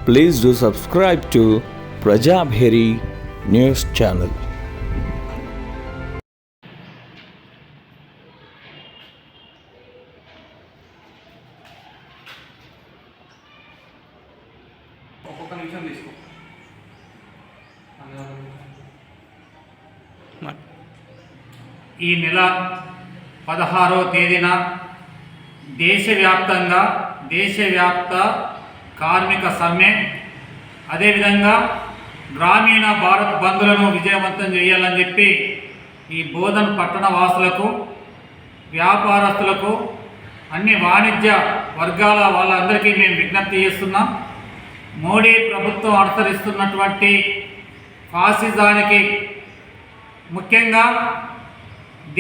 Please do subscribe to Prajabheri News Channel. ఈ నెల 16వ తేదీన దేశవ్యాప్త కార్మిక సమ్మె, అదేవిధంగా గ్రామీణ భారత్ బంద్లను విజయవంతం చేయాలని చెప్పి ఈ బోధన్ పట్టణ వాసులకు, వ్యాపారస్తులకు, అన్ని వాణిజ్య వర్గాల వాళ్ళందరికీ మేము విజ్ఞప్తి చేస్తున్నాం. మోడీ ప్రభుత్వం అనుసరిస్తున్నటువంటి ఫాసిజానికి, ముఖ్యంగా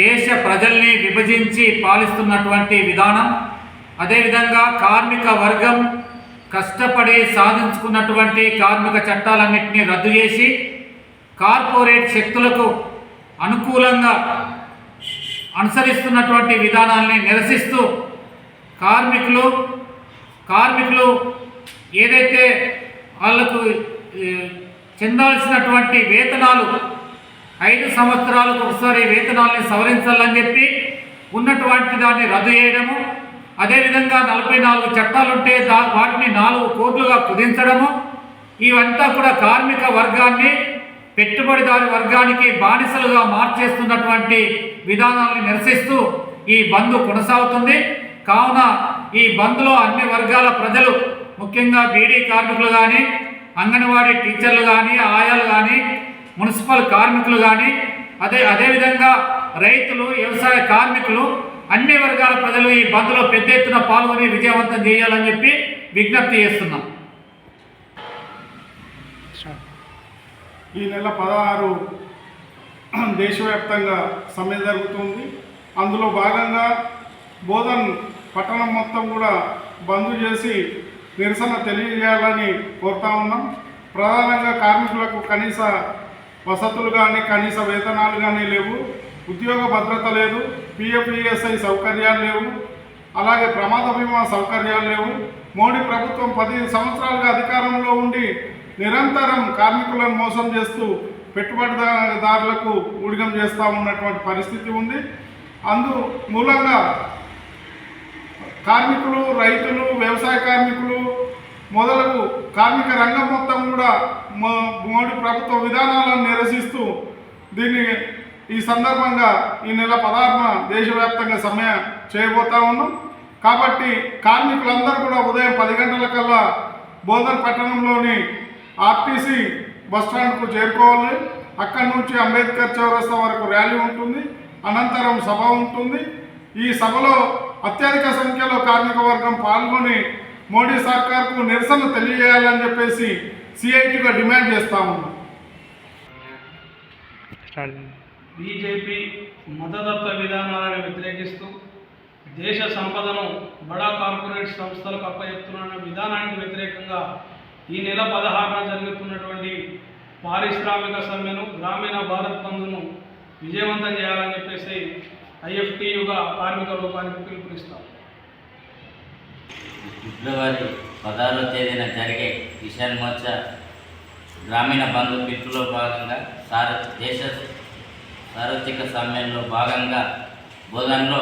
దేశ ప్రజల్ని విభజించి పాలిస్తున్నటువంటి విధానం, అదేవిధంగా కార్మిక వర్గం కష్టపడి సాధించుకున్నటువంటి కార్మిక చట్టాలన్నింటినీ రద్దు చేసి కార్పొరేట్ శక్తులకు అనుకూలంగా అనుసరిస్తున్నటువంటి విధానాల్ని నిరసిస్తూ కార్మికులు ఏదైతే వాళ్లకు చెందాల్సినటువంటి వేతనాలు 5 సంవత్సరాలకు ఒకసారి వేతనాలని సవరించాలని చెప్పి ఉన్నటువంటి దాన్ని రద్దు చేయడము, అదేవిధంగా 44 చట్టాలుంటే వాటిని 4 కోట్లుగా కుదించడము, ఇవంతా కూడా కార్మిక వర్గాన్ని పెట్టుబడిదారు వర్గానికి బానిసలుగా మార్చేస్తున్నటువంటి విధానాలను నిరసిస్తూ ఈ బంద్ కొనసాగుతుంది. కావున ఈ బంద్లో అన్ని వర్గాల ప్రజలు, ముఖ్యంగా బీడీ కార్మికులు కానీ, అంగన్వాడీ టీచర్లు కానీ, ఆయాలు కానీ, మున్సిపల్ కార్మికులు కానీ, అదేవిధంగా రైతులు, వ్యవసాయ కార్మికులు, అన్ని వర్గాల ప్రజలు ఈ బంద్లో పెద్ద ఎత్తున పాల్గొని విజయవంతం చేయాలని చెప్పి విజ్ఞప్తి చేస్తున్నాం. ఈ నెల 16 దేశవ్యాప్తంగా సమ్మె జరుగుతుంది. అందులో భాగంగా బోధన్ పట్టణం మొత్తం కూడా బంద్ చేసి నిరసన తెలియజేయాలని కోరుతా ఉన్నాం. ప్రధానంగా కార్మికులకు కనీస వసతులు కానీ, కనీస వేతనాలు కానీ లేవు, ఉద్యోగ భద్రత లేదు, పిఎఫ్ఈఎస్ఐ సౌకర్యాలు లేవు, అలాగే ప్రమాద బీమా సౌకర్యాలు లేవు. మోడీ ప్రభుత్వం 15 సంవత్సరాలుగా అధికారంలో ఉండి నిరంతరం కార్మికులను మోసం చేస్తూ పెట్టుబడిదారులకు ఊడిగం చేస్తూ ఉన్నటువంటి పరిస్థితి ఉంది. అందు మూలంగా కార్మికులు, రైతులు, వ్యవసాయ కార్మికులు మొదలగు కార్మిక రంగం మొత్తం కూడా మోడీ ప్రభుత్వ విధానాలను నిరసిస్తూ ఈ సందర్భంగా ఈ నెల 16న దేశవ్యాప్తంగా సమ్మె చేయబోతా ఉన్నాం. కాబట్టి కార్మికులందరూ కూడా ఉదయం 10 గంటలకల్లా బోధన్ పట్టణంలోని ఆర్టీసీ బస్టాండ్కు చేరుకోవాలి. అక్కడి నుంచి అంబేద్కర్ చౌరస్తా వరకు ర్యాలీ ఉంటుంది, అనంతరం సభ ఉంటుంది. ఈ సభలో అత్యధిక సంఖ్యలో కార్మిక వర్గం పాల్గొని మోడీ సర్కార్కు నిరసన తెలియజేయాలని చెప్పేసి సిఐటిగా డిమాండ్ చేస్తా ఉన్నాం. బీజేపీ మతతత్వ విధానాలను వ్యతిరేకిస్తూ దేశ సంపదను బడా కార్పొరేట్ సంస్థలకు అప్పచెప్తున్న విధానానికి వ్యతిరేకంగా ఈ నెల 16న జరుగుతున్నటువంటి పారిశ్రామిక సమ్మెను, గ్రామీణ భారత్ బంద్ను విజయవంతం చేయాలని చెప్పేసి ఐఎఫ్టియుగా కార్మిక లోకానికి పిలుపునిస్తాం. ఫిబ్రవరి 16వ తేదీన జరిగే కిసాన్ మోర్చా గ్రామీణ బంధు పిలుపులో భాగంగా దేశ సార్వత్రిక సమ్మెలో భాగంగా బోధన్లో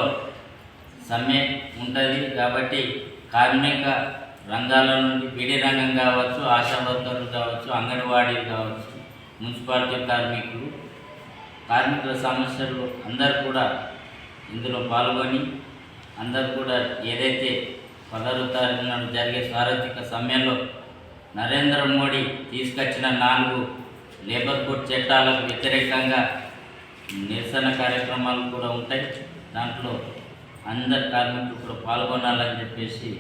సమ్మె ఉంటుంది. కాబట్టి కార్మిక రంగాల నుండి బీడీ రంగం కావచ్చు, ఆశా వర్కర్లు కావచ్చు, అంగన్వాడీలు కావచ్చు, మున్సిపాలిటీ కార్మికుల సమస్యలు అందరూ కూడా ఇందులో పాల్గొని అందరూ కూడా ఏదైతే 16వ తారీఖు నాడు జరిగే సార్వత్రిక సమ్మెలో నరేంద్ర మోడీ తీసుకొచ్చిన 4 లేబర్ కోడ్ చట్టాలకు వ్యతిరేకంగా నిరసన కార్యక్రమాలు కూడా ఉంటాయి. దాంట్లో అందరు కార్మికులు కూడా పాల్గొనాలని చెప్పేసి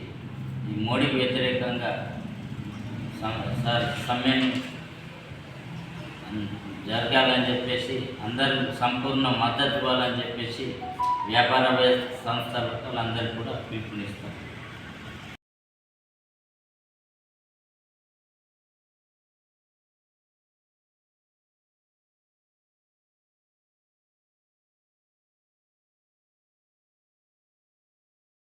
ఈ మోడీకి వ్యతిరేకంగా సమ్మెను జరగాలని చెప్పేసి అందరూ సంపూర్ణ మద్దతు ఇవ్వాలని చెప్పేసి వ్యాపార సంస్థలకు అందరూ కూడా పిలుపునిస్తారు.